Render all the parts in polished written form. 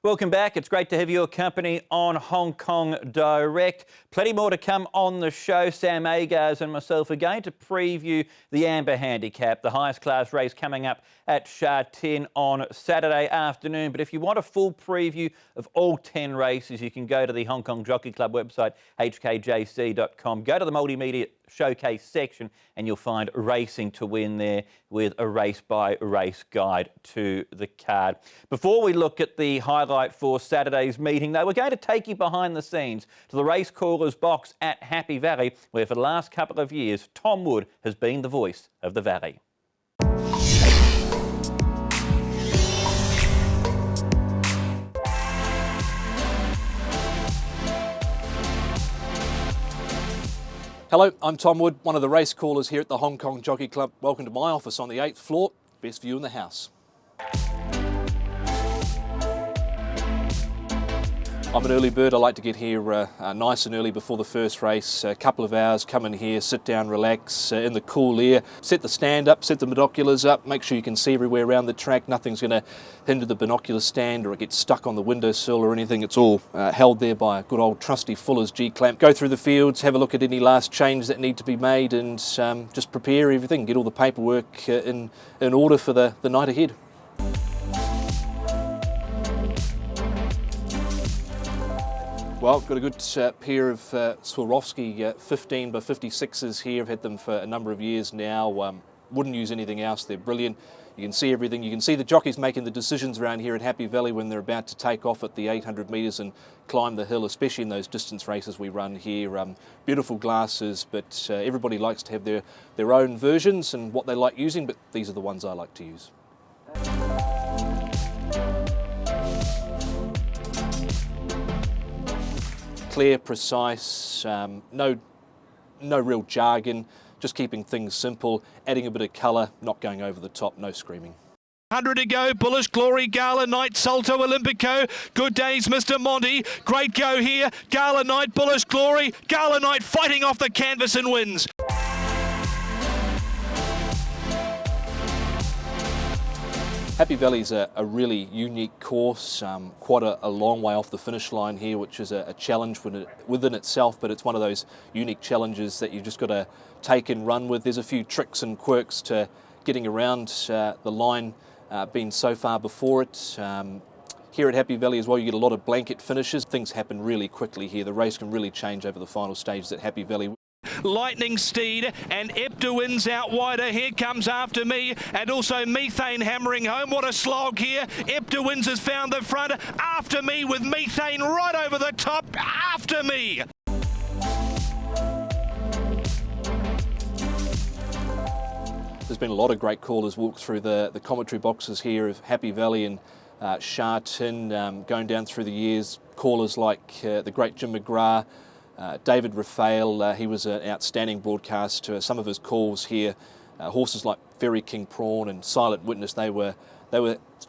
Welcome back. It's great to have your company on Hong Kong Direct. Plenty more to come on the show. Sam Agars and myself are going to preview the Amber Handicap, the highest class race coming up at Sha Tin on Saturday afternoon. But if you want a full preview of all 10 races, you can go to the Hong Kong Jockey Club website, hkjc.com. Go to the multimedia showcase section and you'll find racing to win there with a race-by-race guide to the card. Before we look at the highlight for Saturday's meeting, though, we're going to take you behind the scenes to the race caller's box at Happy Valley, where for the last couple of years, Tom Wood has been the voice of the Valley. Hello, I'm Tom Wood, one of the race callers here at the Hong Kong Jockey Club. Welcome to my office on the 8th floor. Best view in the house. I'm an early bird. I like to get here nice and early before the first race. A couple of hours, come in here, sit down, relax in the cool air, set the stand up, set the binoculars up, make sure you can see everywhere around the track. Nothing's going to hinder the binocular stand or it gets stuck on the windowsill or anything. It's all held there by a good old trusty Fuller's G-clamp. Go through the fields, have a look at any last changes that need to be made and just prepare everything, get all the paperwork in order for the night ahead. Well, got a good pair of Swarovski 15x56s here. I've had them for a number of years now. Wouldn't use anything else. They're brilliant. You can see everything. You can see the jockeys making the decisions around here at Happy Valley when they're about to take off at the 800 metres and climb the hill, especially in those distance races we run here. Beautiful glasses, but everybody likes to have their own versions and what they like using, but these are the ones I like to use. Clear, precise, no real jargon, just keeping things simple, adding a bit of colour, not going over the top, no screaming. 100 to go, Bullish Glory, Gala Night, Salto Olympico, Good Days, Mr. Monty, great go here, Gala Night, Bullish Glory, Gala Night fighting off the canvas and wins. Happy Valley's a really unique course, quite a long way off the finish line here, which is a challenge within itself, but it's one of those unique challenges that you've just got to take and run with. There's a few tricks and quirks to getting around the line, being so far before it. Here at Happy Valley as well, you get a lot of blanket finishes. Things happen really quickly here. The race can really change over the final stages at Happy Valley. Lightning Steed and Epta wins out wider. Here comes After Me and also Methane hammering home. What a slog here. Epta wins has found the front. After Me with Methane right over the top. After Me. There's been a lot of great callers walk through the commentary boxes here of Happy Valley and Sha Tin, going down through the years. Callers like the great Jim McGrath, David Raphael, he was an outstanding broadcaster. Some of his calls here, horses like Very King Prawn and Silent Witness, they were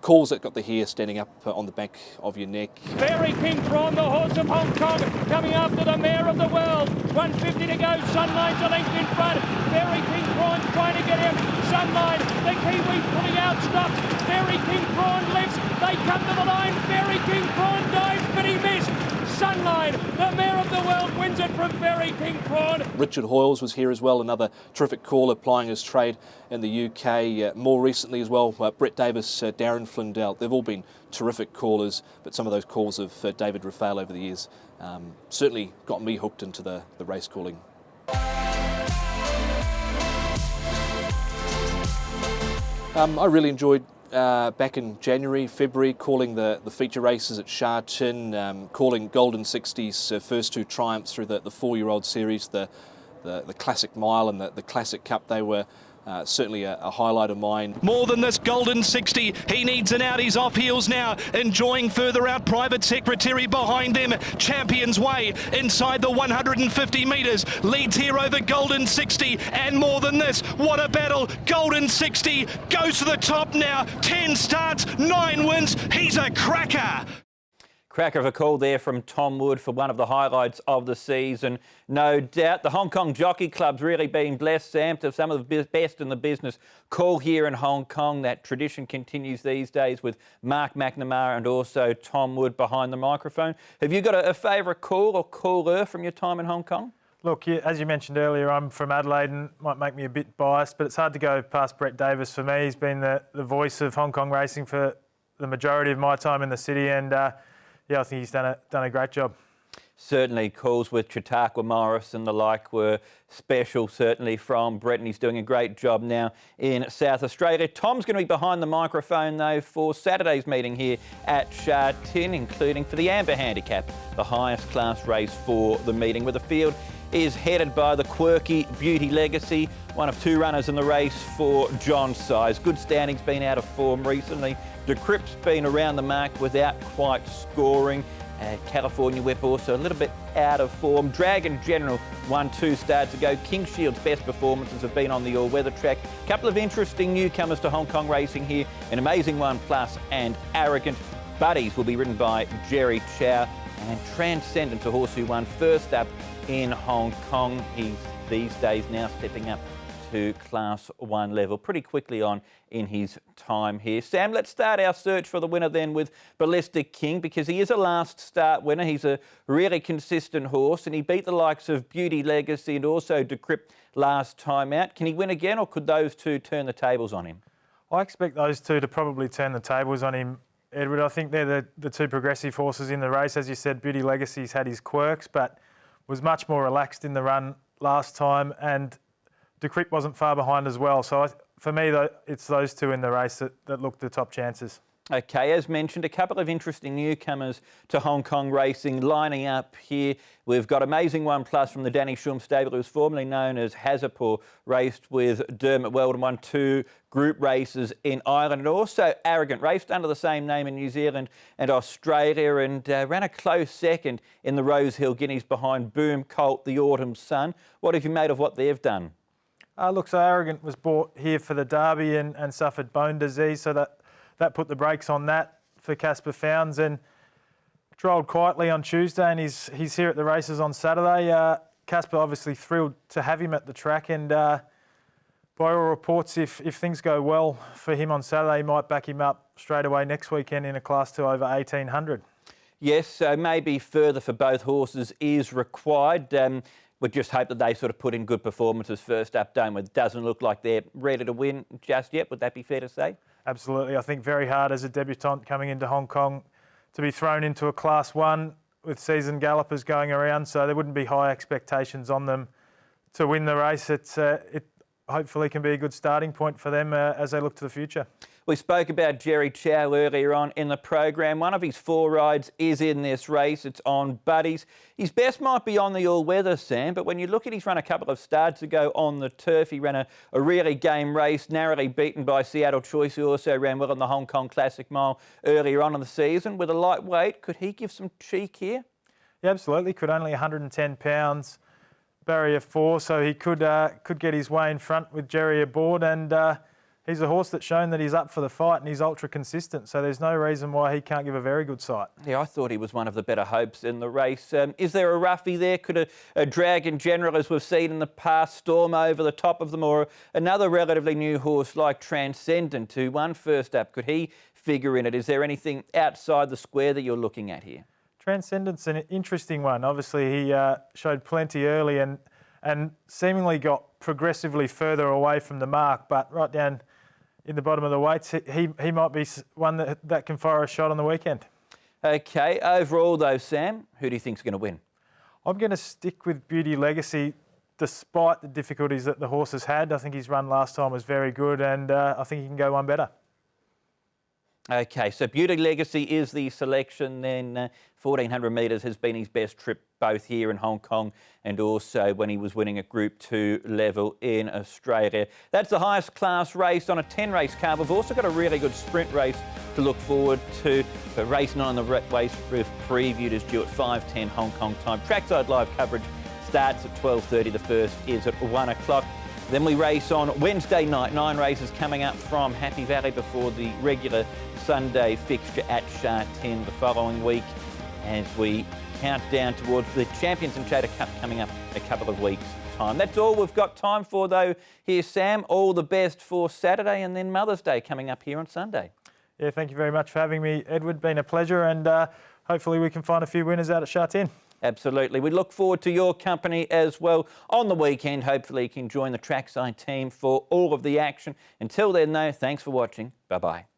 calls that got the hair standing up on the back of your neck. Very King Prawn, the horse of Hong Kong, coming after the mare of the world. 150 to go, Sunline's a length in front. Very King Prawn trying to get him. Sunline, the Kiwi pulling out stops. Very King Prawn lifts. They come to the line. Very King Prawn dives, but he missed. Sunline, the mare of the world, wins it from Very King Prawn. Richard Hoyles was here as well, another terrific caller plying his trade in the UK. More recently as well, Brett Davis, Darren Flindell. They've all been terrific callers, but some of those calls of David Raphael over the years certainly got me hooked into the race calling. I really enjoyed back in January, February, calling the feature races at Sha Tin, calling Golden 60's first two triumphs through the 4-year-old series, the Classic Mile and the Classic Cup. They were certainly a highlight of mine. More than this Golden 60, he needs an out. He's off heels now, enjoying further out. Private Secretary behind them. Champion's Way inside the 150 metres. Leads here over Golden 60, and more than this, what a battle. Golden 60 goes to the top now. 10 starts, 9 wins. He's a cracker. Cracker of a call there from Tom Wood for one of the highlights of the season. No doubt the Hong Kong Jockey Club's really been blessed, Sam, to some of the best in the business call here in Hong Kong. That tradition continues these days with Mark McNamara and also Tom Wood behind the microphone. Have you got a favourite call or caller from your time in Hong Kong? Look, as you mentioned earlier, I'm from Adelaide and might make me a bit biased, but it's hard to go past Brett Davis for me. He's been the voice of Hong Kong racing for the majority of my time in the city, and yeah, I think he's done a great job. Certainly, calls with Chautauqua Morris and the like were special, certainly from Brett, and he's doing a great job now in South Australia. Tom's going to be behind the microphone, though, for Saturday's meeting here at Sha Tin, including for the Amber Handicap, the highest class race for the meeting, where the field is headed by the quirky Beauty Legacy, one of two runners in the race for John Size. Good standing's been out of form recently. Decrypt's been around the mark without quite scoring. California Whip also a little bit out of form. Dragon General won 2 starts ago. King Shield's best performances have been on the all-weather track. A couple of interesting newcomers to Hong Kong racing here. An Amazing One Plus and Arrogant. Buddies will be ridden by Jerry Chau, and Transcendent, a horse who won first up in Hong Kong. He's these days now stepping up to Class 1 level pretty quickly on in his time here. Sam, let's start our search for the winner then with Ballistic King, because he is a last start winner. He's a really consistent horse, and he beat the likes of Beauty Legacy and also Decrypt last time out. Can he win again, or could those two turn the tables on him? I expect those two to probably turn the tables on him, Edward. I think they're the two progressive horses in the race. As you said, Beauty Legacy's had his quirks, but was much more relaxed in the run last time, and Decrypt wasn't far behind as well. So for me, it's those two in the race that look the top chances. Okay, as mentioned, a couple of interesting newcomers to Hong Kong racing lining up here. We've got Amazing One Plus from the Danny Shum stable, who's formerly known as Hazapur, raced with Dermot Weldon, won 2 group races in Ireland, and also Arrogant, raced under the same name in New Zealand and Australia, and ran a close second in the Rosehill Guineas behind Boom Colt, the Autumn Sun. What have you made of what they've done? Look, so Arrogant was bought here for the Derby and suffered bone disease, so that put the brakes on that for Casper Founds, and trolled quietly on Tuesday, and he's here at the races on Saturday. Casper obviously thrilled to have him at the track, and by all reports, if things go well for him on Saturday, he might back him up straight away next weekend in a Class 2 over 1800. Yes, so maybe further for both horses is required. We just hope that they sort of put in good performances first up, don't we? It doesn't look like they're ready to win just yet. Would that be fair to say? Absolutely. I think very hard as a debutant coming into Hong Kong to be thrown into a Class 1 with seasoned gallopers going around, so there wouldn't be high expectations on them to win the race. It hopefully can be a good starting point for them as they look to the future. We spoke about Jerry Chau earlier on in the program. One of his 4 rides is in this race. It's on Buddies. His best might be on the all-weather, Sam, but when you look at his run a couple of starts ago on the turf, he ran a really game race, narrowly beaten by Seattle Choice, who also ran well on the Hong Kong Classic Mile earlier on in the season. With a lightweight, could he give some cheek here? Yeah, absolutely. Could, only 110 pounds, barrier 4, so he could get his way in front with Jerry aboard, and he's a horse that's shown that he's up for the fight and he's ultra consistent, so there's no reason why he can't give a very good sight. Yeah, I thought he was one of the better hopes in the race. Is there a roughie there? Could a Dragon General, as we've seen in the past, storm over the top of them, or another relatively new horse like Transcendent, who won first up? Could he figure in it? Is there anything outside the square that you're looking at here? Transcendent's an interesting one. Obviously, he showed plenty early and seemingly got progressively further away from the mark, but right down in the bottom of the weights, he might be one that can fire a shot on the weekend. Okay, overall though, Sam, who do you think's going to win? I'm going to stick with Beauty Legacy, despite the difficulties that the horse has had. I think his run last time was very good, and I think he can go one better. Okay, so Beauty Legacy is the selection then. 1400 metres has been his best trip both here in Hong Kong and also when he was winning at Group 2 level in Australia. That's the highest class race on a 10-race card. We've also got a really good sprint race to look forward to. But race 9 on the race we've previewed is due at 5:10 Hong Kong time. Trackside live coverage starts at 12:30. The first is at 1 o'clock. Then we race on Wednesday night. 9 races coming up from Happy Valley before the regular Sunday fixture at Sha Tin the following week. as we count down towards the Champions and Chater Cup coming up a couple of weeks' time. That's all we've got time for, though, here, Sam. All the best for Saturday and then Mother's Day coming up here on Sunday. Yeah, thank you very much for having me, Edward. Been a pleasure, and hopefully we can find a few winners out at Sha Tin. Absolutely. We look forward to your company as well on the weekend. Hopefully you can join the trackside team for all of the action. Until then, though, thanks for watching. Bye-bye.